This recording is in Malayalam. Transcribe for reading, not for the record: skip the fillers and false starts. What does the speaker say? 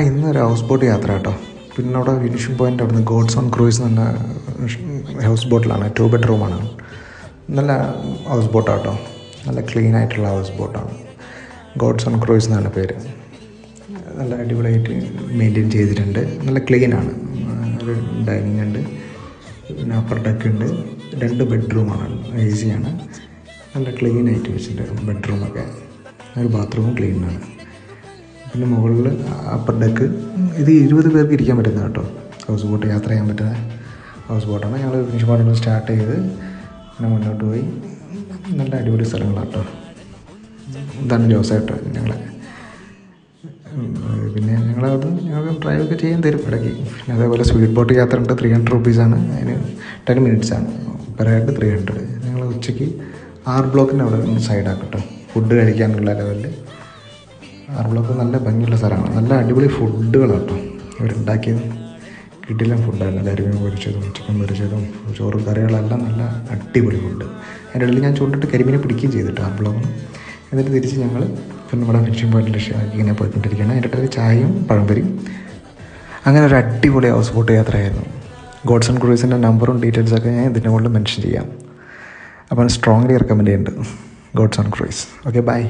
ഇന്നൊരു ഹൗസ് ബോട്ട് യാത്ര കേട്ടോ. പിന്നെ അവിടെ ഫിനിഷിംഗ് പോയിൻ്റ് അവിടെ നിന്ന് ഗോഡ്സ് ഓൺ ക്രൂയിസ് എന്ന് പറഞ്ഞ ഹൗസ് ബോട്ടിലാണ്. 2 ബെഡ്റൂമാണ്. നല്ല ഹൗസ് ബോട്ടാണ് കേട്ടോ. നല്ല ക്ലീൻ ആയിട്ടുള്ള ഹൗസ് ബോട്ടാണ്. ഗോഡ്സ് ഓൺ ക്രൂയിസ് എന്നാണ് പേര്. നല്ല അടിപൊളിയായിട്ട് മെയിൻറ്റെയിൻ ചെയ്തിട്ടുണ്ട്. നല്ല ക്ലീനാണ്. ഒരു ഡൈനിങ് ഉണ്ട്, പിന്നെ അപ്പർ ഡെക്ക് ഉണ്ട്, 2 ബെഡ്റൂമാണ്, AC ആണ്. നല്ല ക്ലീൻ ആയിട്ട് വെച്ചിട്ടുണ്ട് ബെഡ്റൂമൊക്കെ. ഒരു ബാത്റൂമും ക്ലീനാണ്. പിന്നെ മുകളിൽ അപ്പർ ഡെക്ക്. ഇത് 20 പേർക്ക് ഇരിക്കാൻ പറ്റുന്ന കേട്ടോ ഹൗസ് ബോട്ട്. യാത്ര ചെയ്യാൻ പറ്റുന്ന ഹൗസ് ബോട്ടാണ്. ഞങ്ങൾ ഫിനിഷ് പോയിന്റ് സ്റ്റാർട്ട് ചെയ്ത് പിന്നെ മുന്നോട്ട് പോയി. നല്ല അടിപൊളി സ്ഥലങ്ങളാണ് കേട്ടോ. ഇതാണ് ജോസായിട്ട് ഞങ്ങളെ. പിന്നെ ഞങ്ങളവിടെ ഞങ്ങൾക്ക് ഡ്രൈവൊക്കെ ചെയ്യാൻ തരും ഇടയ്ക്ക്. പിന്നെ അതേപോലെ സ്പീഡ് ബോട്ട് യാത്ര ഉണ്ട്. 300 റുപ്പീസാണ്. അതിന് 10 മിനിറ്റ്സാണ് പെർ ഹെഡ് 300. ഞങ്ങൾ ഉച്ചയ്ക്ക് R ബ്ലോക്കിൻ്റെ അവിടെ സൈഡാക്കും കേട്ടോ. ഫുഡ് കഴിക്കാനുള്ള ലെവലിൽ R ബ്ലോക്ക് നല്ല ഭംഗിയുള്ള സ്ഥലമാണ്. നല്ല അടിപൊളി ഫുഡുകളാണ് കേട്ടോ ഇവരുണ്ടാക്കിയത്. കിടിലൻ ഫുഡാണ്. കരിമീൻ പൊരിച്ചതും ചിക്കൻ പൊരിച്ചതും ചോറും കറികളെല്ലാം നല്ല അടിപൊളി ഫുഡ്. അതിൻ്റെ ഇടയിൽ ഞാൻ ചൂണ്ടിട്ട് കരിമീനെ പിടിക്കുകയും ചെയ്തിട്ട് R ബ്ലോക്കിന്. എന്നിട്ട് തിരിച്ച് ഞങ്ങൾ പിന്നെ നമ്മുടെ ഫിനിഷിംഗ് പോയിന്റിൽ ഇങ്ങനെ പോയിക്കൊണ്ടിരിക്കുകയാണ്. അതിൻ്റെ ഇടയിൽ ചായയും പഴംപൊരിയും. അങ്ങനെ ഒരു അടിപൊളി ഹൗസ് ബോട്ട് യാത്രയായിരുന്നു. ഗോഡ്സ് ഓൺ ക്രൂയിസിൻ്റെ നമ്പറും ഡീറ്റെയിൽസൊക്കെ ഞാൻ ഇതിൻ്റെ മുകളിൽ മെൻഷൻ ചെയ്യാം. അപ്പോൾ സ്ട്രോങ്ലി റെക്കമെൻഡ് ചെയ്യുന്നുണ്ട് God's on cruise. Okay, by.